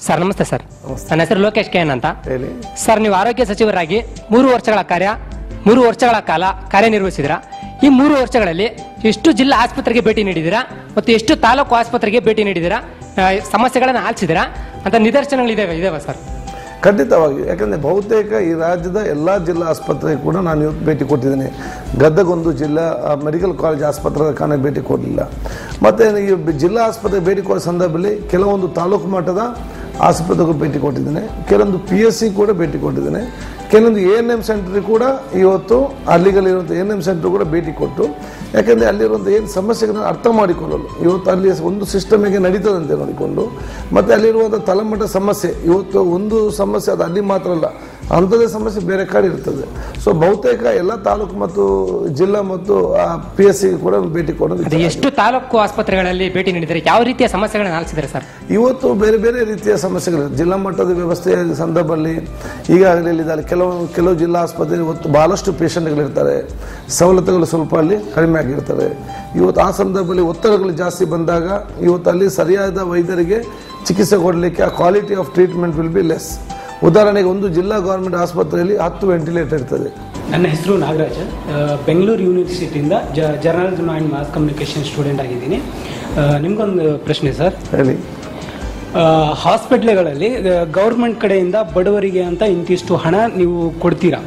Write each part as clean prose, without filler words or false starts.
Sir ನಮಸ್ತೆ sir. ನನ್ನ ಹೆಸರು ಲೋಕೇಶ್ ಕೆ ಎನ್ ಅಂತ. ಸರ್, ನೀವು ಆರೋಗ್ಯ ಸಚಿವರಾಗಿ 3 ವರ್ಷಗಳ ಕಾಲ ಕಾರ್ಯನಿರ್ವಹಿಸಿದಿರಾ. ಈ 3 ವರ್ಷಗಳಲ್ಲಿ ಎಷ್ಟು ಜಿಲ್ಲಾ ಆಸ್ಪತ್ರೆಗೆ ಭೇಟಿ ನೀಡಿದಿರಾ ಮತ್ತು ಎಷ್ಟು ತಾಲೂಕು ಆಸ್ಪತ್ರೆಗೆ ಭೇಟಿ ನೀಡಿದಿರಾ, ಸಮಸ್ಯೆಗಳನ್ನು ಆಲಿಸಿದಿರಾ ಅಂತ ನಿದರ್ಶನಗಳಿದ್ದಾವೆ ಸರ್? ಖಂಡಿತವಾಗಿ. ಯಾಕಂದರೆ ಬಹುತೇಕ ಈ ರಾಜ್ಯದ ಎಲ್ಲ ಜಿಲ್ಲಾ ಆಸ್ಪತ್ರೆಗೆ ಕೂಡ ನಾನು ಇವತ್ತು ಭೇಟಿ ಕೊಟ್ಟಿದ್ದೇನೆ. ಗದಗೊಂದು ಜಿಲ್ಲಾ ಮೆಡಿಕಲ್ ಕಾಲೇಜ್ ಆಸ್ಪತ್ರೆ ಕಾರಣ ಭೇಟಿ ಕೊಡಲಿಲ್ಲ. ಮತ್ತು ಈ ಜಿಲ್ಲಾ ಆಸ್ಪತ್ರೆಗೆ ಭೇಟಿ ಕೊಡೋ ಸಂದರ್ಭದಲ್ಲಿ ಕೆಲವೊಂದು ತಾಲೂಕು ಮಟ್ಟದ ಆಸ್ಪತ್ರೆಗೂ ಭೇಟಿ ಕೊಟ್ಟಿದ್ದೇನೆ, ಕೆಲವೊಂದು PSC ಕೂಡ ಭೇಟಿ ಕೊಟ್ಟಿದ್ದೇನೆ, ಕೆಲವೊಂದು ANM ಸೆಂಟ್ರಿಗೆ ಕೂಡ ಇವತ್ತು ಅಲ್ಲಿಗಲ್ಲಿರುವಂಥ ANM ಸೆಂಟ್ರ್ ಕೂಡ ಭೇಟಿ ಕೊಟ್ಟು, ಯಾಕೆಂದರೆ ಅಲ್ಲಿರುವಂಥ ಏನು ಸಮಸ್ಯೆಗಳನ್ನು ಅರ್ಥ ಮಾಡಿಕೊಳ್ಳಲು ಇವತ್ತು ಅಲ್ಲಿ ಒಂದು ಸಿಸ್ಟಮ್ ಹೇಗೆ ನಡೀತದಂತೆ ನೋಡಿಕೊಂಡು, ಮತ್ತು ಅಲ್ಲಿರುವಂಥ ತಳಮಟ್ಟ ಸಮಸ್ಯೆ ಇವತ್ತು ಒಂದು ಸಮಸ್ಯೆ ಅದು ಅಲ್ಲಿ ಮಾತ್ರ ಅಲ್ಲ, ಅಂಥದ್ದೇ ಸಮಸ್ಯೆ ಬೇರೆ ಕಡೆ ಇರ್ತದೆ. ಸೊ ಬಹುತೇಕ ಎಲ್ಲ ತಾಲೂಕು ಮತ್ತು ಜಿಲ್ಲಾ ಮತ್ತು PSC ಕೂಡ ಭೇಟಿ ಕೊಡೋದು. ಎಷ್ಟು ತಾಲೂಕು ಆಸ್ಪತ್ರೆಗಳಲ್ಲಿ ಭೇಟಿ ನೀಡಿದರೆ ಯಾವ ರೀತಿಯ ಸಮಸ್ಯೆಗಳನ್ನು ಆಲಿಸಿದ್ದಾರೆ ಸರ್? ಇವತ್ತು ಬೇರೆ ಬೇರೆ ರೀತಿಯ ಸಮಸ್ಯೆಗಳು ಜಿಲ್ಲಾ ಮಟ್ಟದ ವ್ಯವಸ್ಥೆಯ ಸಂದರ್ಭದಲ್ಲಿ ಈಗಾಗಲೇ ಇಲ್ಲಿದ್ದಾರೆ. ಕೆಲವು ಜಿಲ್ಲಾ ಆಸ್ಪತ್ರೆ ಇವತ್ತು ಬಹಳಷ್ಟು ಪೇಷಂಟ್ಗಳಿರ್ತಾರೆ, ಸವಲತ್ತುಗಳು ಸ್ವಲ್ಪ ಅಲ್ಲಿ ಕಡಿಮೆ ಆಗಿರ್ತಾರೆ. ಇವತ್ತು ಆ ಸಂದರ್ಭದಲ್ಲಿ ಒತ್ತಡಗಳು ಜಾಸ್ತಿ ಬಂದಾಗ ಇವತ್ತು ಅಲ್ಲಿ ಸರಿಯಾದ ವೈದ್ಯರಿಗೆ ಚಿಕಿತ್ಸೆ ಕೊಡಲಿಕ್ಕೆ ಆ quality of treatment will be less. ಉದಾಹರಣೆಗೆ ಒಂದು ಜಿಲ್ಲಾ ಗೌರ್ಮೆಂಟ್ ಆಸ್ಪತ್ರೆಯಲ್ಲಿ 10 ವೆಂಟಿಲೇಟರ್ ಇರ್ತದೆ. ನನ್ನ ಹೆಸರು ನಾಗರಾಜ್, ಬೆಂಗಳೂರು ಯೂನಿವರ್ಸಿಟಿಯಿಂದ journalism and mass communication student ಆಗಿದ್ದೀನಿ. ನಿಮ್ಗೊಂದು ಪ್ರಶ್ನೆ ಸರ್. ಹೇಳಿ. ಹಾಸ್ಪಿಟ್ಲ್ಗಳಲ್ಲಿ ಗೌರ್ಮೆಂಟ್ ಕಡೆಯಿಂದ ಬಡವರಿಗೆ ಅಂತ ಇಂತಿಷ್ಟು ಹಣ ನೀವು ಕೊಡ್ತೀರಾ,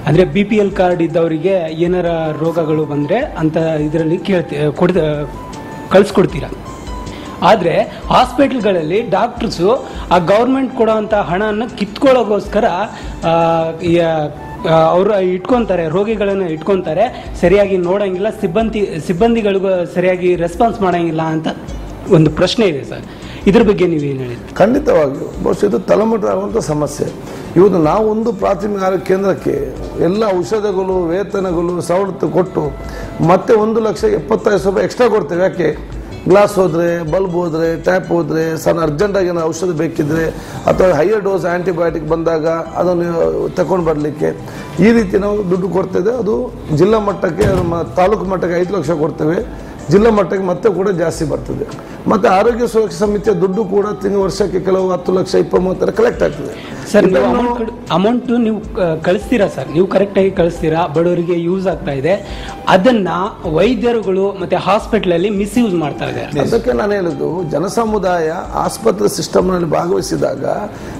ಅಂದರೆ BPL ಕಾರ್ಡ್ ಇದ್ದವರಿಗೆ ಏನಾರ ರೋಗಗಳು ಬಂದರೆ ಅಂತ ಇದರಲ್ಲಿ ಕಳಿಸ್ಕೊಡ್ತೀರಾ. ಆದರೆ ಹಾಸ್ಪಿಟ್ಲ್ಗಳಲ್ಲಿ ಡಾಕ್ಟರ್ಸು ಆ ಗೌರ್ಮೆಂಟ್ ಕೊಡೋವಂಥ ಹಣವನ್ನು ಕಿತ್ಕೊಳ್ಳೋಗೋಸ್ಕರ ಅವರು ಇಟ್ಕೊತಾರೆ, ರೋಗಿಗಳನ್ನು ಇಟ್ಕೊತಾರೆ, ಸರಿಯಾಗಿ ನೋಡೋಂಗಿಲ್ಲ, ಸಿಬ್ಬಂದಿಗಳಿಗೂ ಸರಿಯಾಗಿ ರೆಸ್ಪಾನ್ಸ್ ಮಾಡೋಂಗಿಲ್ಲ ಅಂತ ಒಂದು ಪ್ರಶ್ನೆ ಇದೆ ಸರ್. ಇದ್ರ ಬಗ್ಗೆ ನೀವೇನು ಹೇಳಿ? ಖಂಡಿತವಾಗಿಯೂ ಬಹುಶಃ ಇದು ತಲೆಮುಟ್ಟ ಆಗುವಂಥ ಸಮಸ್ಯೆ. ಇವತ್ತು ನಾವು ಒಂದು ಪ್ರಾಥಮಿಕ ಆರೋಗ್ಯ ಕೇಂದ್ರಕ್ಕೆ ಎಲ್ಲ ಔಷಧಗಳು, ವೇತನಗಳು, ಸವಲತ್ತು ಕೊಟ್ಟು ಮತ್ತೆ 1,70,000 ರೂಪಾಯಿ ಎಕ್ಸ್ಟ್ರಾ ಕೊಡ್ತೇವೆ. ಯಾಕೆ? ಗ್ಲಾಸ್ ಹೋದರೆ, ಬಲ್ಬ್ ಹೋದರೆ, ಟ್ಯಾಪ್ ಹೋದರೆ, ಅರ್ಜೆಂಟಾಗಿ ಏನೋ ಔಷಧ ಬೇಕಿದ್ರೆ ಅಥವಾ ಹೈಯರ್ ಡೋಸ್ ಆ್ಯಂಟಿಬಯೋಟಿಕ್ ಬಂದಾಗ ಅದನ್ನು ತಗೊಂಡು ಬರಲಿಕ್ಕೆ ಈ ರೀತಿ ನಾವು ದುಡ್ಡು ಕೊಡ್ತೇವೆ. ಅದು ಜಿಲ್ಲಾ ಮಟ್ಟಕ್ಕೆ, ನಮ್ಮ ತಾಲೂಕು ಮಟ್ಟಕ್ಕೆ 5 ಲಕ್ಷ ಕೊಡ್ತೇವೆ, ಜಿಲ್ಲಾ ಮಟ್ಟಕ್ಕೆ ಮತ್ತೆ ಕೂಡ ಜಾಸ್ತಿ ಬರ್ತದೆ. ಮತ್ತು ಆರೋಗ್ಯ ಸುರಕ್ಷಾ ಸಮಿತಿಯ ದುಡ್ಡು ಕೂಡ ವರ್ಷಕ್ಕೆ ಕೆಲವು 10 ಲಕ್ಷ 20-30 ಕಲೆಕ್ಟ್ ಆಗ್ತದೆ. ಸರ್, ಅಮೌಂಟ್ ನೀವು ಕಳಿಸ್ತೀರಾ ಸರ್? ನೀವು ಕರೆಕ್ಟಾಗಿ ಕಳಿಸ್ತೀರಾ, ಬಡವರಿಗೆ ಯೂಸ್ ಆಗ್ತಾ ಇದೆ. ಅದನ್ನ ವೈದ್ಯರುಗಳು ಮತ್ತೆ ಹಾಸ್ಪಿಟಲಲ್ಲಿ ಮಿಸ್ಯೂಸ್ ಮಾಡ್ತಾ ಇದ್ದಾರೆ. ಅದಕ್ಕೆ ನಾನು ಹೇಳುದು, ಜನಸಮುದಾಯ ಆಸ್ಪತ್ರೆ ಸಿಸ್ಟಮ್ನಲ್ಲಿ ಭಾಗವಹಿಸಿದಾಗ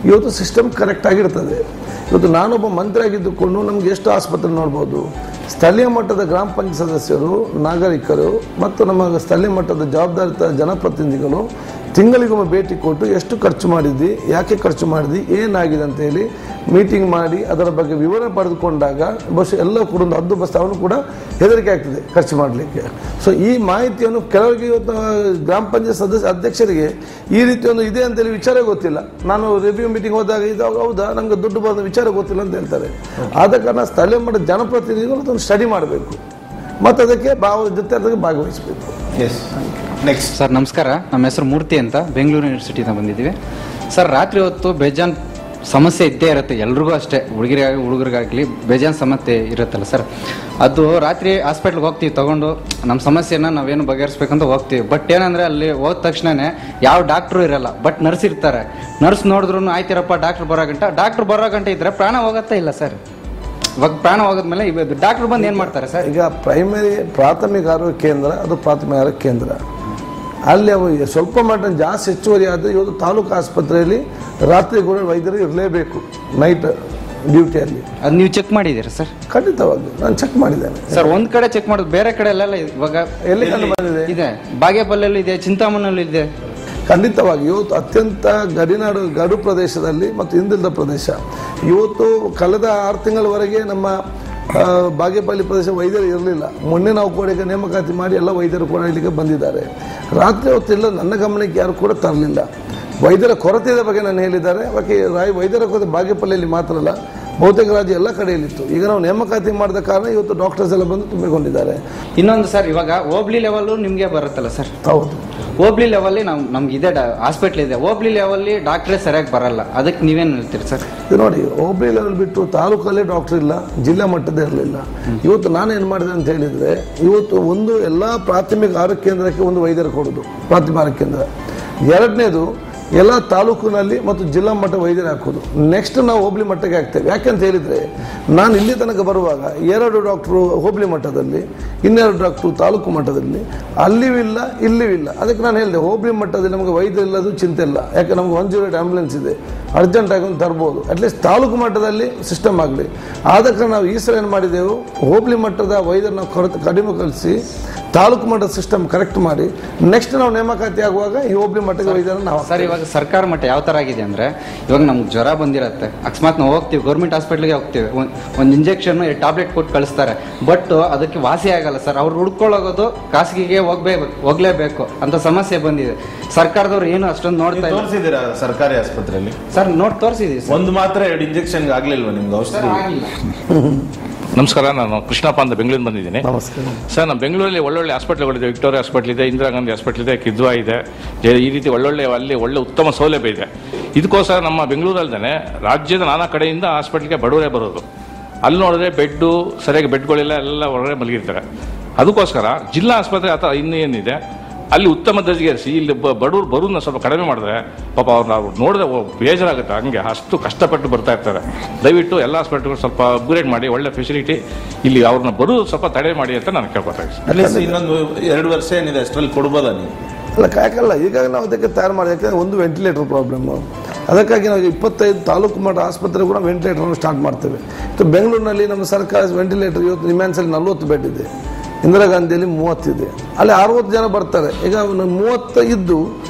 ಇವತ್ತು ಸಿಸ್ಟಮ್ ಕರೆಕ್ಟ್ ಆಗಿರ್ತದೆ. ಇವತ್ತು ನಾನೊಬ್ಬ ಮಂತ್ರಿ ಆಗಿದ್ದುಕೊಂಡು ನಮ್ಗೆ ಎಷ್ಟು ಆಸ್ಪತ್ರೆ ನೋಡ್ಬೋದು. ಸ್ಥಳೀಯ ಮಟ್ಟದ ಗ್ರಾಮ ಪಂಚಾಯತ್ ಸದಸ್ಯರು, ನಾಗರಿಕರು ಮತ್ತು ನಮ್ಮ ಸ್ಥಳೀಯ ಮಟ್ಟದ ಜವಾಬ್ದಾರಿತ ಜನಪ್ರತಿನಿಧಿಗಳು ತಿಂಗಳಿಗೊಮ್ಮೆ ಭೇಟಿ ಕೊಟ್ಟು ಎಷ್ಟು ಖರ್ಚು ಮಾಡಿದ್ವಿ, ಯಾಕೆ ಖರ್ಚು ಮಾಡಿದ್ವಿ, ಏನಾಗಿದೆ ಅಂತೇಳಿ ಮೀಟಿಂಗ್ ಮಾಡಿ ಅದರ ಬಗ್ಗೆ ವಿವರಣೆ ಪಡೆದುಕೊಂಡಾಗ ಬಹುಶಃ ಎಲ್ಲ ಕೂಡ ಒಂದು ಹದ್ದುಬಸ್ತು ಅವನು ಕೂಡ ಹೆದರಿಕೆ ಆಗ್ತದೆ ಖರ್ಚು ಮಾಡಲಿಕ್ಕೆ. ಸೊ ಈ ಮಾಹಿತಿಯನ್ನು ಕೆಲವರಿಗೆ ಇವತ್ತು ಗ್ರಾಮ ಪಂಚಾಯತ್ ಅಧ್ಯಕ್ಷರಿಗೆ ಈ ರೀತಿ ಒಂದು ಇದೆ ಅಂತೇಳಿ ವಿಚಾರ ಗೊತ್ತಿಲ್ಲ. ನಾನು ರಿವ್ಯೂ ಮೀಟಿಂಗ್ ಹೋದಾಗ ಇದು ಹೌದಾ, ನಮಗೆ ದುಡ್ಡು ಬಂದ ವಿಚಾರ ಗೊತ್ತಿಲ್ಲ ಅಂತ ಹೇಳ್ತಾರೆ. ಆದ ಕಾರಣ ಸ್ಥಳೀಯ ಮಟ್ಟದ ಜನಪ್ರತಿನಿಧಿಗಳು ಅದನ್ನು ಸ್ಟಡಿ ಮಾಡಬೇಕು ಮತ್ತು ಅದಕ್ಕೆ ಜೊತೆ ಭಾಗವಹಿಸಬೇಕು. Yes, next sir. ನಮಸ್ಕಾರ, ನಮ್ಮ ಹೆಸರು ಮೂರ್ತಿ ಅಂತ, ಬೆಂಗಳೂರು ಯೂನಿವರ್ಸಿಟಿಯಿಂದ ಬಂದಿದ್ದೀವಿ ಸರ್. ರಾತ್ರಿ ಹೊತ್ತು ಬೇಜಾನ್ ಸಮಸ್ಯೆ ಇದ್ದೇ ಇರುತ್ತೆ, ಎಲ್ರಿಗೂ ಅಷ್ಟೇ, ಹುಡುಗರಿಗಾಗಲಿ ಬೇಜಾನ್ ಸಮಸ್ಯೆ ಇರುತ್ತಲ್ಲ ಸರ್. ಅದು ರಾತ್ರಿ ಹಾಸ್ಪಿಟ್ಲ್ಗೆ ಹೋಗ್ತೀವಿ ತಗೊಂಡು ನಮ್ಮ ಸಮಸ್ಯೆನ ನಾವೇನು ಬಗೆಹರಿಸ್ಬೇಕಂತ ಹೋಗ್ತೀವಿ. ಬಟ್ ಏನಂದರೆ ಅಲ್ಲಿ ಹೋದ ತಕ್ಷಣವೇ ಯಾವ ಡಾಕ್ಟ್ರು ಇರಲ್ಲ, ಬಟ್ ನರ್ಸ್ ಇರ್ತಾರೆ. ನರ್ಸ್ ನೋಡಿದ್ರು ಆಯ್ತಿರಪ್ಪ ಡಾಕ್ಟ್ರ್ ಬರೋ ಗಂಟೆ ಇದ್ದರೆ ಪ್ರಾಣ ಹೋಗತ್ತಾ ಇಲ್ಲ ಸರ್. ಇವಾಗ ಪ್ರಾಣ ಹೋಗೋದ್ಮೇಲೆ ಡಾಕ್ಟ್ರು ಬಂದು ಏನು ಮಾಡ್ತಾರೆ ಸರ್? ಈಗ ಪ್ರಾಥಮಿಕ ಆರೋಗ್ಯ ಕೇಂದ್ರ, ಅದು ಪ್ರಾಥಮಿಕ ಆರೋಗ್ಯ ಕೇಂದ್ರ, ಅಲ್ಲಿ ಅವು ಸ್ವಲ್ಪ ಮಟ್ಟ ಜಾಸ್ತಿ ಹೆಚ್ಚುವರಿ ಆದರೆ ಇವತ್ತು ತಾಲೂಕು ಆಸ್ಪತ್ರೆಯಲ್ಲಿ ರಾತ್ರಿ ಕೂಡ ವೈದ್ಯರು ಇರಲೇಬೇಕು, ನೈಟ್ ಡ್ಯೂಟಿಯಲ್ಲಿ. ಅದು ನೀವು ಚೆಕ್ ಮಾಡಿದ್ದೀರಾ ಸರ್? ಖಂಡಿತವಾಗಿ ನಾನು ಚೆಕ್ ಮಾಡಿದ್ದೇನೆ ಸರ್. ಒಂದು ಕಡೆ ಚೆಕ್ ಮಾಡೋದು, ಬೇರೆ ಕಡೆ ಎಲ್ಲ ಇವಾಗ ಎಲ್ಲಿ ಕಂಡು ಬಂದಿದೆ? ಇದೆ, ಬಾಗೇಪಲ್ಲಿಯಲ್ಲೂ ಇದೆ, ಚಿಂತಾಮಣಿಯಲ್ಲೂ ಇದೆ. ಖಂಡಿತವಾಗಿ ಇವತ್ತು ಅತ್ಯಂತ ಗಡು ಪ್ರದೇಶದಲ್ಲಿ ಮತ್ತು ಹಿಂದುಳಿದ ಪ್ರದೇಶ. ಇವತ್ತು ಕಳೆದ 6 ತಿಂಗಳವರೆಗೆ ನಮ್ಮ ಬಾಗೇಪಲ್ಲಿ ಪ್ರದೇಶ ವೈದ್ಯರು ಇರಲಿಲ್ಲ. ಮೊನ್ನೆ ನಾವು ಕೂಡ ಈಗ ನೇಮಕಾತಿ ಮಾಡಿ ಎಲ್ಲ ವೈದ್ಯರು ಕೂಡ ಇಲ್ಲಿಗೆ ಬಂದಿದ್ದಾರೆ. ರಾತ್ರಿ ಹೊತ್ತಿಲ್ಲ, ನನ್ನ ಗಮನಕ್ಕೆ ಯಾರು ಕೂಡ ತರಲಿಲ್ಲ. ವೈದ್ಯರ ಕೊರತೆಯ ಬಗ್ಗೆ ನಾನು ಹೇಳಿದ್ದಾರೆ. ವೈದ್ಯರ ಕೊರತೆ ಬಾಗೇಪಲ್ಲಿಯಲ್ಲಿ ಮಾತ್ರ ಅಲ್ಲ, ಬಹುತೇಕ ರಾಜ್ಯ ಎಲ್ಲ ಕಡೆಯಲ್ಲಿತ್ತು. ಈಗ ನಾವು ನೇಮಕಾತಿ ಮಾಡಿದ ಕಾರಣ ಇವತ್ತು ಡಾಕ್ಟರ್ಸ್ ಎಲ್ಲ ಬಂದು ತುಂಬಿಕೊಂಡಿದ್ದಾರೆ. ಇನ್ನೊಂದು ಸರ್, ಇವಾಗ ಹೋಬ್ಳಿ ಲೆವೆಲ್ ನಿಮಗೆ ಬರುತ್ತಲ್ಲ ಸರ್? ಹೌದು, ಹೋಬ್ಳಿ ಲೆವೆಲ್ಲಿ ನಮ್ಗೆ ಇದೆ ಹಾಸ್ಪಿಟ್ಲ್ ಇದೆ. ಹೋಬ್ಳಿ ಲೆವೆಲ್ಲಿ ಡಾಕ್ಟ್ರೇ ಸರಿಯಾಗಿ ಬರಲ್ಲ, ಅದಕ್ಕೆ ನೀವೇನು ಹೇಳ್ತೀರಿ ಸರ್? ಇದು ನೋಡಿ, ಹೋಬ್ಳಿ ಲೆವೆಲ್ ಬಿಟ್ಟು ತಾಲೂಕಲ್ಲೇ ಡಾಕ್ಟರ್ ಇಲ್ಲ, ಜಿಲ್ಲಾ ಮಟ್ಟದ ಇರಲಿಲ್ಲ. ಇವತ್ತು ನಾನೇನು ಮಾಡಿದೆ ಅಂತ ಹೇಳಿದರೆ, ಇವತ್ತು ಎಲ್ಲ ಪ್ರಾಥಮಿಕ ಆರೋಗ್ಯ ಕೇಂದ್ರಕ್ಕೆ ಒಂದು ವೈದ್ಯರು ಕೊಡೋದು, ಪ್ರಾಥಮಿಕ ಆರೋಗ್ಯ ಕೇಂದ್ರ. ಎರಡನೇದು ಎಲ್ಲ ತಾಲೂಕಿನಲ್ಲಿ ಮತ್ತು ಜಿಲ್ಲಾ ಮಟ್ಟ ವೈದ್ಯರು ಹಾಕೋದು. ನೆಕ್ಸ್ಟ್ ನಾವು ಹೋಬಳಿ ಮಟ್ಟಕ್ಕೆ ಹಾಕ್ತೇವೆ. ಯಾಕೆಂತ ಹೇಳಿದರೆ ನಾನು ಇಲ್ಲಿ ತನಕ ಬರುವಾಗ 2 ಡಾಕ್ಟ್ರು ಹೋಬಳಿ ಮಟ್ಟದಲ್ಲಿ, 2 ಡಾಕ್ಟ್ರು ತಾಲೂಕು ಮಟ್ಟದಲ್ಲಿ, ಅಲ್ಲಿಯೂ ಇಲ್ಲ ಇಲ್ಲಿಯೂ ಇಲ್ಲ. ಅದಕ್ಕೆ ನಾನು ಹೇಳಿದೆ ಹೋಬಳಿ ಮಟ್ಟದಲ್ಲಿ ನಮಗೆ ವೈದ್ಯ ಇಲ್ಲದು ಚಿಂತೆ ಇಲ್ಲ, ಯಾಕೆ ನಮಗೆ 108 ಆಂಬ್ಯುಲೆನ್ಸ್ ಇದೆ, ಅರ್ಜೆಂಟಾಗಿ ಒಂದು ತರ್ಬೋದು. ಅಟ್ಲೀಸ್ಟ್ ತಾಲೂಕು ಮಟ್ಟದಲ್ಲಿ ಸಿಸ್ಟಮ್ ಆಗಲಿ. ಆದ ಕಾರಣ ನಾವು ಈ ಸಲ ಏನು ಮಾಡಿದೆವು, ಹೋಬಳಿ ಮಟ್ಟದ ವೈದ್ಯರನ್ನ ಕಡಿಮೆ ಕಳಿಸಿ ತಾಲೂಕು ಮಟ್ಟದ ಸಿಸ್ಟಮ್ ಕರೆಕ್ಟ್ ಮಾಡಿ ನೆಕ್ಸ್ಟ್ ನಾವು ನೇಮಕಾತಿ ಆಗುವಾಗ ಈ ಹೋಬಳಿ ಮಟ್ಟದ ವೈದ್ಯರನ್ನ ನಾವು. ಸರ್, ಇವಾಗ ಸರ್ಕಾರ ಮಟ್ಟ ಯಾವ ಥರ ಆಗಿದೆ ಅಂದರೆ, ಇವಾಗ ನಮ್ಗೆ ಜ್ವರ ಬಂದಿರತ್ತೆ, ಅಕಸ್ಮಾತ್ ನಾವು ಹೋಗ್ತೀವಿ ಗೌರ್ಮೆಂಟ್ ಹಾಸ್ಪಿಟ್ಲಿಗೆ ಹೋಗ್ತೀವಿ, ಒಂದು ಇಂಜೆಕ್ಷನ್ ಟ್ಯಾಬ್ಲೆಟ್ ಕೊಟ್ಟು ಕಳಿಸ್ತಾರೆ, ಬಟ್ ಅದಕ್ಕೆ ವಾಸಿ ಆಗಲ್ಲ ಸರ್. ಅವ್ರು ಹುಡ್ಕೊಳ್ಳೋಗೋದು ಖಾಸಗಿಗೆ ಹೋಗ್ಲೇಬೇಕು ಅಂತ ಸಮಸ್ಯೆ ಬಂದಿದೆ. ಸರ್ಕಾರದವ್ರು ಏನು ಅಷ್ಟೊಂದು ನೋಡ್ತಾ ಇಲ್ಲ. ತೋರಿಸಿದ್ದೀರಾ ಸರ್ಕಾರಿ ಆಸ್ಪತ್ರೆಯಲ್ಲಿ? ಸರ್ ತೋರಿಸಿದೀವಿ ಸರ್. ಒಂದು ಮಾತ್ರ 2 ಇಂಜೆಕ್ಷನ್ ಆಗ್ಲಿಲ್ವಾ ನಿಮ್ಗೆ ಔಷಧಿ? ನಮಸ್ಕಾರ, ನಾನು ಕೃಷ್ಣಪ್ಪ ಅಂತ ಬೆಂಗಳೂರಿಂದ ಬಂದಿದ್ದೀನಿ. ನಮಸ್ಕಾರ ಸರ್, ನಮ್ಮ ಬೆಂಗಳೂರಲ್ಲಿ ಒಳ್ಳೊಳ್ಳೆ ಹಾಸ್ಪಿಟ್ಲ್ಗಳಿದೆ. ವಿಕ್ಟೋರಿಯಾ ಹಾಸ್ಪಿಟ್ಲ್ ಇದೆ, ಇಂದಿರಾ ಗಾಂಧಿ ಹಾಸ್ಪಿಟ್ಲ್ ಇದೆ, ಕಿದ್ವಾ ಇದೆ. ಈ ರೀತಿ ಅಲ್ಲಿ ಒಳ್ಳೆ ಉತ್ತಮ ಸೌಲಭ್ಯ ಇದೆ. ಇದಕ್ಕೋಸ್ಕರ ನಮ್ಮ ಬೆಂಗಳೂರಲ್ಲದೆ ರಾಜ್ಯದ ನಾನಾ ಕಡೆಯಿಂದ ಹಾಸ್ಪಿಟ್ಲಿಗೆ ಬಡವರೇ ಬರೋದು. ಅಲ್ಲಿ ನೋಡಿದ್ರೆ ಸರಿಯಾಗಿ ಬೆಡ್ಗಳೆಲ್ಲ ಹೊರಗಡೆ ಮಲಗಿರ್ತಾರೆ. ಅದಕ್ಕೋಸ್ಕರ ಜಿಲ್ಲಾ ಆಸ್ಪತ್ರೆ ಅಥವಾ ಇನ್ನೇನಿದೆ ಅಲ್ಲಿ ಉತ್ತಮ ದರ್ಜೆಗೇರಿಸಿ ಇಲ್ಲಿ ಬಡವರು ಬರೋದನ್ನ ಸ್ವಲ್ಪ ಕಡಿಮೆ ಮಾಡಿದ್ರೆ ಪಾಪ ಅವ್ರು ನೋಡಿದ್ರೆ ಬೇಜಾರಾಗುತ್ತೆ. ಹಂಗೆ ಅಷ್ಟು ಕಷ್ಟಪಟ್ಟು ಬರ್ತಾ ಇರ್ತಾರೆ. ದಯವಿಟ್ಟು ಎಲ್ಲ ಹಾಸ್ಪಿಟಲ್ಗಳು ಸ್ವಲ್ಪ ಅಪ್ಗ್ರೇಡ್ ಮಾಡಿ ಒಳ್ಳೆ ಫೆಸಿಲಿಟಿ ಇಲ್ಲಿ ಅವ್ರನ್ನ ಬರೋದು ಸ್ವಲ್ಪ ತಡೆ ಮಾಡಿ ಅಂತ ನಾನು ಕೇಳ್ಕೊತಾ ಇದ್ದೀನಿ. ಇನ್ನೊಂದು 2 ವರ್ಷ ಏನಿದೆ ಅಷ್ಟರಲ್ಲಿ ಕೊಡ್ಬೋದಾ ನೀವು? ಅಲ್ಲ, ಯಾಕಲ್ಲ, ಈಗ ನಾವು ಅದಕ್ಕೆ ತಯಾರು ಮಾಡಿ. ಯಾಕಂದರೆ ಒಂದು ವೆಂಟಿಲೇಟರ್ ಪ್ರಾಬ್ಲಮ್ಮು, ಅದಕ್ಕಾಗಿ ನಾವು 25 ತಾಲೂಕು ಮಟ್ಟ ಆಸ್ಪತ್ರೆ ಕೂಡ ವೆಂಟಿಲೇಟರ್ ಸ್ಟಾರ್ಟ್ ಮಾಡ್ತೇವೆ. ಬೆಂಗಳೂರಿನಲ್ಲಿ ನಮ್ಮ ಸರ್ಕಾರ ವೆಂಟಿಲೇಟರ್ ಇವತ್ತು ನಿಮ್ಯಾನ್ಸಲ್ಲಿ 40 ಬೆಡ್ ಇದೆ, ಇಂದಿರಾ ಗಾಂಧಿಯಲ್ಲಿ 30 ಇದೆ. ಅಲ್ಲಿ 60 ಜನ ಬರ್ತಾರೆ. ಈಗ 30 ಇದ್ದು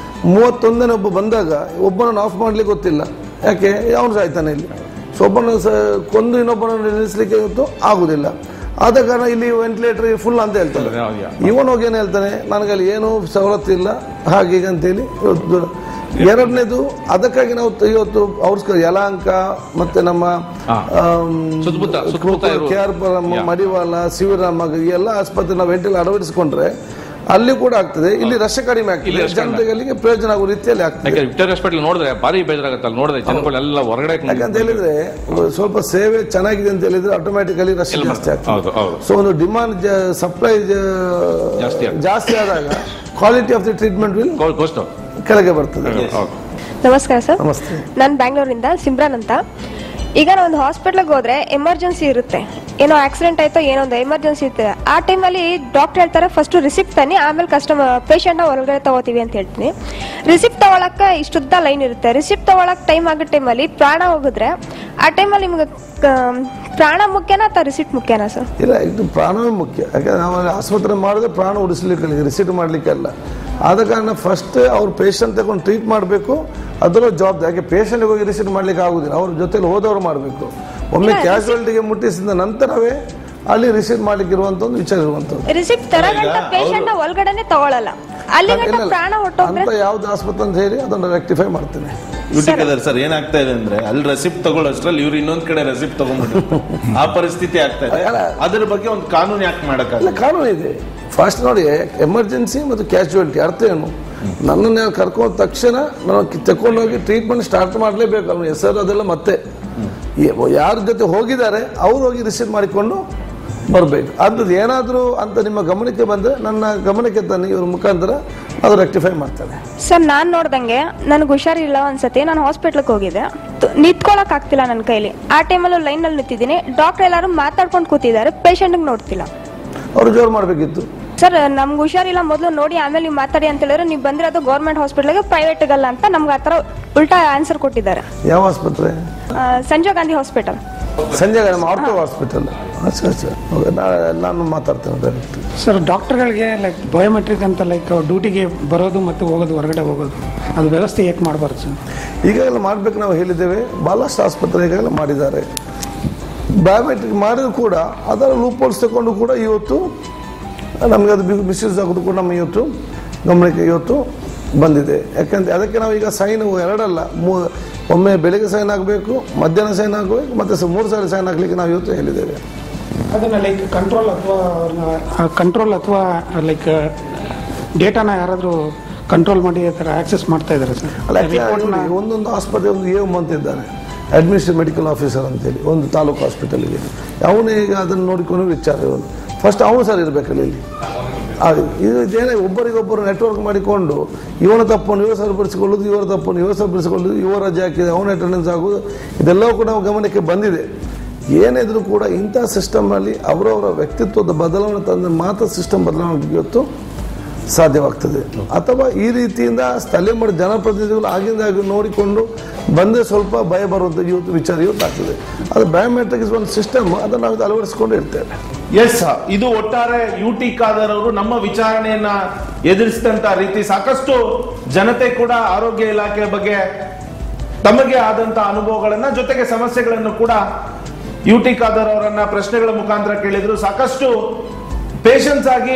31ನೇ ಒಬ್ಬ ಬಂದಾಗ ಒಬ್ಬನನ್ನು ಆಫ್ ಮಾಡ್ಲಿಕ್ಕೆ ಗೊತ್ತಿಲ್ಲ. ಯಾಕೆ ಅವನು ಸಾಯ್ತಾನೆ ಇಲ್ಲಿ. ಸೊ ಒಬ್ಬನ ಕೊಂದು ಇನ್ನೊಬ್ಬನನ್ನು ನಿಲ್ಲಿಸಲಿಕ್ಕೆ ಇವತ್ತು ಆಗುದಿಲ್ಲ. ಆದ ಕಾರಣ ಇಲ್ಲಿ ವೆಂಟಿಲೇಟರ್ ಫುಲ್ ಅಂತ ಹೇಳ್ತಾರೆ. ಇವನ್ ಹೋಗಿ ಏನು ಹೇಳ್ತಾನೆ, ನನಗಲ್ಲಿ ಏನೂ ಸವಲತ್ತು ಇಲ್ಲ ಹಾಗೀಗ ಅಂತೇಳಿ. ಎರಡನೇದು, ಅದಕ್ಕಾಗಿ ನಾವು ಇವತ್ತು ಅವ್ರ ಯಲಹಂಕ ಮತ್ತೆ ನಮ್ಮ KR ಮಡಿವಾಳ, ಶಿವರಾಮ ಎಲ್ಲ ಆಸ್ಪತ್ರೆ ನಾವು ವೆಂಟಿಲೇಟರ್ ಅಳವಡಿಸಿಕೊಂಡ್ರೆ ಅಲ್ಲಿ ಕೂಡ ಆಗ್ತದೆ. ಇಲ್ಲಿ ರಶ ಕಡಿಮೆ ಆಗ್ತದೆ, ಜನರಿಗೆ ಅಲ್ಲಿಗೆ ಪ್ರಯೋಜನ ಆಗುವ ರೀತಿಯಲ್ಲಿ ಆಗ್ತದೆ. ವಿಕ್ಟೋರಿಯಾ ಹಾಸ್ಪಿಟಲ್ ನೋಡಿದ್ರೆ ಭಾರಿ ಬೇಜಾರಾಗುತ್ತೆ. ಅಲ್ಲಿ ನೋಡಿದ್ರೆ ಜನಗಳೆಲ್ಲ ಹೊರಗಡೆ. ಯಾಕಂತ ಹೇಳಿದ್ರೆ ಸ್ವಲ್ಪ ಸೇವೆ ಚೆನ್ನಾಗಿದೆ ಅಂತ ಹೇಳಿದ್ರೆ ಆಟೋಮ್ಯಾಟಿಕಲಿ ರಶ್ ಜಾಸ್ತಿ ಆಗ್ತದೆ. ಸೊ ಒಂದು ಡಿಮಾಂಡ್ ಸಪ್ಲೈ ಜಾಸ್ತಿ ಆದಾಗ quality of the treatment will ಕೆಳಗೆ ಬರ್ತದೆ. ನಮಸ್ಕಾರ ಸರ್. ನಮಸ್ತೆ. ನಾನು ಬ್ಯಾಂಗ್ಳೂರಿಂದ ಸಿಮ್ರಾನ್ ಅಂತ. ಈಗ ನಾವು ಒಂದು ಹಾಸ್ಪಿಟ್ಲಿಗೆ ಹೋದ್ರೆ ಎಮರ್ಜೆನ್ಸಿ ಇರುತ್ತೆ, ಏನೋ ಆಕ್ಸಿಡೆಂಟ್ ಆಯ್ತೋ ಏನೋ ಒಂದು ಎಮರ್ಜೆನ್ಸಿ ಇರುತ್ತೆ. ಆ ಟೈಮಲ್ಲಿ ಡಾಕ್ಟರ್ ಹೇಳ್ತಾರೆ ಫಸ್ಟ್ ರಿಸಿಪ್ಟ್ ತನ್ನಿ, ಆಮೇಲೆ ಪೇಷಂಟ್ನ ಹೊರಗಡೆ ತಗೋತೀವಿ ಅಂತ ಹೇಳ್ತೀನಿ. ರಿಸಿಪ್ಟ್ ತಗೊಳಕ್ಕೆ ಇಷ್ಟುದ್ದ ಲೈನ್ ಇರುತ್ತೆ. ರಿಸಿಪ್ಟ್ ತಗೊಳಕ್ ಟೈಮ್ ಆಗೋ ಟೈಮಲ್ಲಿ ಪ್ರಾಣ ಹೋಗಿದ್ರೆ ಆ ಟೈಮಲ್ಲಿ ನಿಮ್ಗೆ ಪ್ರಾಣ ಮುಖ್ಯನಾ ಅಥವಾ ರಿಸಿಪ್ಟ್ ಮುಖ್ಯನಾ ಸರ್? ಇಲ್ಲ, ಇದು ಪ್ರಾಣವೇ ಮುಖ್ಯ. ಯಾಕಂದ್ರೆ ನಾವು ಆಸ್ಪತ್ರೆ ಮಾಡಿದ್ರೆ ಪ್ರಾಣ ಉಳಿಸ್ಲಿಕ್ಕೆ, ರಿಸಿಪ್ಟ್ ಮಾಡ್ಲಿಕ್ಕೆ ಅಲ್ಲ. ಆದ ಕಾರಣ ಫಸ್ಟ್ ಅವ್ರು ಪೇಷಂಟ್ ತಗೊಂಡು ಟ್ರೀಟ್ ಮಾಡಬೇಕು, ಅದರ ಜವಾಬ್ದಾರಿ. ಯಾಕೆ ಪೇಷಂಟ್ಗೆ ಹೋಗಿ ರಿಸಿಪ್ಟ್ ಮಾಡ್ಲಿಕ್ಕೆ ಆಗುದಿಲ್ಲ, ಅವ್ರ ಜೊತೆಲಿ ಹೋದವ್ರು ಮಾಡಬೇಕು. ಒಮ್ಮೆ ಕ್ಯಾಶುಯಾಲಿಟಿಗೆ ಮುಟ್ಟಿಸಿದ ನಂತರವೇ ಅಲ್ಲಿ ರಿಸಿಪ್ಟ್ ಮಾಡ್ಲಿಕ್ಕೆ ಇರುವಂತ ಒಂದು ವಿಚಾರ ಇರುವಂತದ್ದು. ರಿಸಿಪ್ಟ್ ತರಗಂಟ ಪೇಷಂಟ್ ಒಳಗಡೆ ತಗೊಳ್ಳಲ್ಲ, ಅಲ್ಲಿ ಪ್ರಾಣ ಹೊರಟೋದ್ರೆ ಅಂತ ಯಾವ್ದು ಆಸ್ಪತ್ರೆ ಅಂತ ಹೇಳಿ ಅದನ್ನು ರೆಕ್ಟಿಫೈ ಮಾಡ್ತೇನೆ. ಸರ್, ಏನಾಗ್ತಾ ಇದೆ ಅಂದ್ರೆ ಅಲ್ಲಿ ರೆಸಿಪ್ಟ್ ತಗೊಳ್ಳೋಷ್ಟ್ರಲ್ಲಿ ಇವ್ರು ಇನ್ನೊಂದ್ ಕಡೆ ರೆಸಿಪ್ಟ್ ತಗೊಂಡ್ಬಿಟ್ಟು ಆ ಪರಿಸ್ಥಿತಿ ಆಗ್ತಾ ಇದೆ. ಅದ್ರ ಬಗ್ಗೆ ಒಂದು ಕಾನೂನು ಯಾಕೆ ಮಾಡಕ್ಕಾಗಲ್ಲ? ಕಾನೂನು ಇದೆ. ಫಸ್ಟ್ ನೋಡಿ, ಎಮರ್ಜೆನ್ಸಿ ಮತ್ತು ಕ್ಯಾಶುಯಾಲಿಟಿ ಅರ್ಥ ಏನು? ನನ್ನನ್ನು ಕರ್ಕೊಂಡ ತಕ್ಷಣ ನಾನು ತಗೊಂಡೋಗಿ ಟ್ರೀಟ್ಮೆಂಟ್ ಸ್ಟಾರ್ಟ್ ಮಾಡಲೇಬೇಕು. ಅವನ ಹೆಸರು ಅದೆಲ್ಲ ಮತ್ತೆ ಯಾರ ಜೊತೆ ಹೋಗಿದ್ದಾರೆ ಅವ್ರು ಹೋಗಿ ರಿಸೀವ್ ಮಾಡಿಕೊಂಡು ಬರಬೇಕು. ಅಂಥದ್ದು ಏನಾದರೂ ಅಂತ ನಿಮ್ಮ ಗಮನಕ್ಕೆ ಬಂದರೆ ನನ್ನ ಗಮನಕ್ಕೆ ತನ್ನಿ, ಇವ್ರ ಮುಖಾಂತರ ಅದು ರೆಕ್ಟಿಫೈ ಮಾಡ್ತಾರೆ. ಸರ್, ನಾನು ನೋಡ್ದಂಗೆ ನನಗೆ ಹುಷಾರಿಲ್ಲ ಅನ್ಸತ್ತೆ. ನಾನು ಹಾಸ್ಪಿಟ್ಲಿಗೆ ಹೋಗಿದ್ದೆ, ನಿಂತ್ಕೊಳಕ್ ಆಗ್ತಿಲ್ಲ ನನ್ನ ಕೈಲಿ. ಆ ಟೈಮಲ್ಲಿ ಲೈನಲ್ಲಿ ನಿಂತಿದ್ದೀನಿ, ಡಾಕ್ಟರ್ ಎಲ್ಲರೂ ಮಾತಾಡ್ಕೊಂಡು ಕೂತಿದ್ದಾರೆ, ಪೇಷಂಟ್ಗೆ ನೋಡ್ತಿಲ್ಲ. ಅವ್ರು ಜೋರು ಮಾಡಬೇಕಿತ್ತು. ಸರ್, ನಮ್ಗೆ ಹುಷಾರಿಲ್ಲ, ಮೊದಲು ನೋಡಿ ಆಮೇಲೆ ನೀವು ಮಾತಾಡಿ ಅಂತ ಹೇಳಿದ್ರೆ ನೀವು ಬಂದಿರೋದು ಗೌರ್ಮೆಂಟ್ ಹಾಸ್ಪಿಟ್ಲಿಗೆ, ಪ್ರೈವೇಟ್ಗಲ್ಲ ಅಂತ ನಮ್ಗೆ ಆ ಥರ ಉಲ್ಟಾ ಆನ್ಸರ್ ಕೊಟ್ಟಿದ್ದಾರೆ. ಯಾವ ಆಸ್ಪತ್ರೆ? Sanjeev Gandhi hospital. Sanjay Gandhi ortho hospital. ನಾನು ಮಾತಾಡ್ತೇನೆ ಡೈರೆಕ್ಟ್. ಸರ್, ಡಾಕ್ಟರ್ಗಳಿಗೆ ಲೈಕ್ ಬಯೋಮೆಟ್ರಿಕ್ ಅಂತ ಲೈಕ್ ಡ್ಯೂಟಿಗೆ ಬರೋದು ಮತ್ತು ಹೋಗೋದು, ಹೊರಗಡೆ ಹೋಗೋದು, ಅದು ವ್ಯವಸ್ಥೆ ಹೇಗೆ ಮಾಡಬಾರ್ದು ಸರ್? ಈಗಾಗಲೇ ಮಾಡಬೇಕು, ನಾವು ಹೇಳಿದ್ದೇವೆ. ಭಾಳಷ್ಟು ಆಸ್ಪತ್ರೆ ಈಗಾಗಲೇ ಮಾಡಿದ್ದಾರೆ. ಬಯೋಮೆಟ್ರಿಕ್ ಮಾಡಿದ್ರು ಕೂಡ ಅದರ ಲೂಪೋಲ್ಸ್ ತಗೊಂಡು ಕೂಡ ಇವತ್ತು ನಮಗೆ ಅದು ಮಿಸ್ಯೂಸ್ ಆಗೋದು ಕೂಡ ನಮ್ಮ ಇವತ್ತು ಗಮನಕ್ಕೆ ಇವತ್ತು ಬಂದಿದೆ. ಯಾಕಂದರೆ ಅದಕ್ಕೆ ನಾವು ಈಗ ಸೈನ್ 2 ಅಲ್ಲ, ಒಮ್ಮೆ ಬೆಳಿಗ್ಗೆ ಸೈನ್ ಆಗಬೇಕು, ಮಧ್ಯಾಹ್ನ ಸೈನ್ ಆಗಬೇಕು, ಮತ್ತು 3 ಸಾರಿ ಸೈನ್ ಆಗಲಿಕ್ಕೆ ನಾವು ಇವತ್ತು ಹೇಳಿದ್ದೇವೆ. ಅದನ್ನು ಲೈಕ್ ಕಂಟ್ರೋಲ್ ಅಥವಾ ಲೈಕ್ ಡೇಟಾನ ಯಾರಾದರೂ ಕಂಟ್ರೋಲ್ ಮಾಡಿ ಆ ಥರ ಆಕ್ಸೆಸ್ ಮಾಡ್ತಾ ಇದ್ದಾರೆ ಸರ್? ಅಲ್ಲ, ಒಂದೊಂದು ಆಸ್ಪತ್ರೆ ಒಂದು AM ಅಂತ ಇದ್ದಾರೆ, ಅಡ್ಮಿನಿಸ್ಟ್ರೇಟಿವ್ ಮೆಡಿಕಲ್ ಆಫೀಸರ್ ಅಂತೇಳಿ, ಒಂದು ತಾಲೂಕು ಹಾಸ್ಪಿಟಲ್ಗೆ. ಅವನೇ ಈಗ ಅದನ್ನು ನೋಡಿಕೊಂಡು ವಿಚಾರ ಫಸ್ಟ್ ಅವನು ಸರ್ ಇರಬೇಕಲ್ಲ ಇಲ್ಲಿ. ಇದೇನೇ ಒಬ್ಬರಿಗೊಬ್ಬರು ನೆಟ್ವರ್ಕ್ ಮಾಡಿಕೊಂಡು ಇವನ ತಪ್ಪನ್ನು ಇವರು ಸರಿಪಡಿಸಿಕೊಳ್ಳೋದು, ಇವರ ತಪ್ಪನ್ನು ಇವರು ಸರಿಪಡಿಸಿಕೊಳ್ಳೋದು, ಇವರ ರಜೆ ಹಾಕಿದೆ ಅವನ ಅಟೆಂಡೆನ್ಸ್ ಆಗೋದು, ಇದೆಲ್ಲವೂ ಕೂಡ ನಾವು ಗಮನಕ್ಕೆ ಬಂದಿದೆ. ಏನಿದ್ರು ಕೂಡ ಇಂಥ ಸಿಸ್ಟಮ್ನಲ್ಲಿ ಅವರವರ ವ್ಯಕ್ತಿತ್ವದ ಬದಲಾವಣೆ ತಂದರೆ ಮಾತ್ರ ಸಿಸ್ಟಮ್ ಬದಲಾವಣೆ ಇವತ್ತು ಸಾಧ್ಯವಾಗ್ತದೆ. ಅಥವಾ ಈ ರೀತಿಯಿಂದ ಸ್ಥಳೀಯ ಮಟ್ಟ ಜನಪ್ರತಿನಿಧಿಗಳು ಆಗಿಂದಾಗಿ ನೋಡಿಕೊಂಡು ಬಂದೇ ಸ್ವಲ್ಪ ಭಯ ಬರುವಂಥ ವಿಚಾರ ಇವತ್ತಾಗ್ತದೆ. ಅದು ಬಯೋಮೆಟ್ರಿಕ್ ಇಸ್ ಒಂದು ಸಿಸ್ಟಮ್, ಅದನ್ನು ನಾವು ಅಳವಡಿಸಿಕೊಂಡು ಇರ್ತೇವೆ. ಎಸ್, ಇದು ಒಟ್ಟಾರೆ UT ಖಾದರ್ ಅವರು ನಮ್ಮ ವಿಚಾರಣೆಯನ್ನ ಎದುರಿಸಿದಂತ ರೀತಿ ಸಾಕಷ್ಟು ಜನತೆ ಕೂಡ ಆರೋಗ್ಯ ಇಲಾಖೆ ಬಗ್ಗೆ ತಮಗೆ ಆದಂತ ಅನುಭವಗಳನ್ನ ಜೊತೆಗೆ ಸಮಸ್ಯೆಗಳನ್ನು ಕೂಡ UT ಖಾದರ್ ಅವರನ್ನ ಪ್ರಶ್ನೆಗಳ ಮುಖಾಂತರ ಕೇಳಿದ್ರು. ಸಾಕಷ್ಟು ಪೇಷನ್ಸ್ ಆಗಿ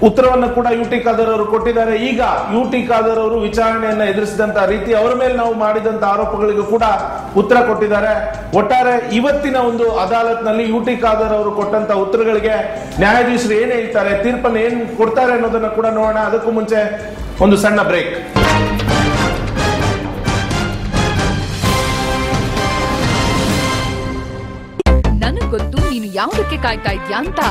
ಉತ್ತರವನ್ನು ಕೂಡ UT ಖಾದರ್ ಅವರು ಕೊಟ್ಟಿದ್ದಾರೆ. ಈಗ UT ಖಾದರ್ ಅವರು ವಿಚಾರಣೆಯನ್ನ ಎದುರಿಸಿದಂತ ರೀತಿ, ಅವರ ಮೇಲೆ ನಾವು ಮಾಡಿದಂತ ಆರೋಪಗಳಿಗೂ ಕೂಡ ಉತ್ತರ ಕೊಟ್ಟಿದ್ದಾರೆ. ಒಟ್ಟಾರೆ ಇವತ್ತಿನ ಒಂದು ಅದಾಲತ್ನಲ್ಲಿ UT ಖಾದರ್ ಅವರು ಕೊಟ್ಟಂತ ಉತ್ತರಗಳಿಗೆ ನ್ಯಾಯಾಧೀಶರು ಏನ್ ಹೇಳ್ತಾರೆ, ತೀರ್ಪನ್ನು ಏನ್ ಕೊಡ್ತಾರೆ ಅನ್ನೋದನ್ನ ಕೂಡ ನೋಡೋಣ. ಅದಕ್ಕೂ ಮುಂಚೆ ಒಂದು ಸಣ್ಣ ಬ್ರೇಕ್. ನನಗ್ ಗೊತ್ತು ನೀನು ಯಾವುದಕ್ಕೆ ಕಾಯ್ತಾ ಇದ್ಯಾ ಅಂತ.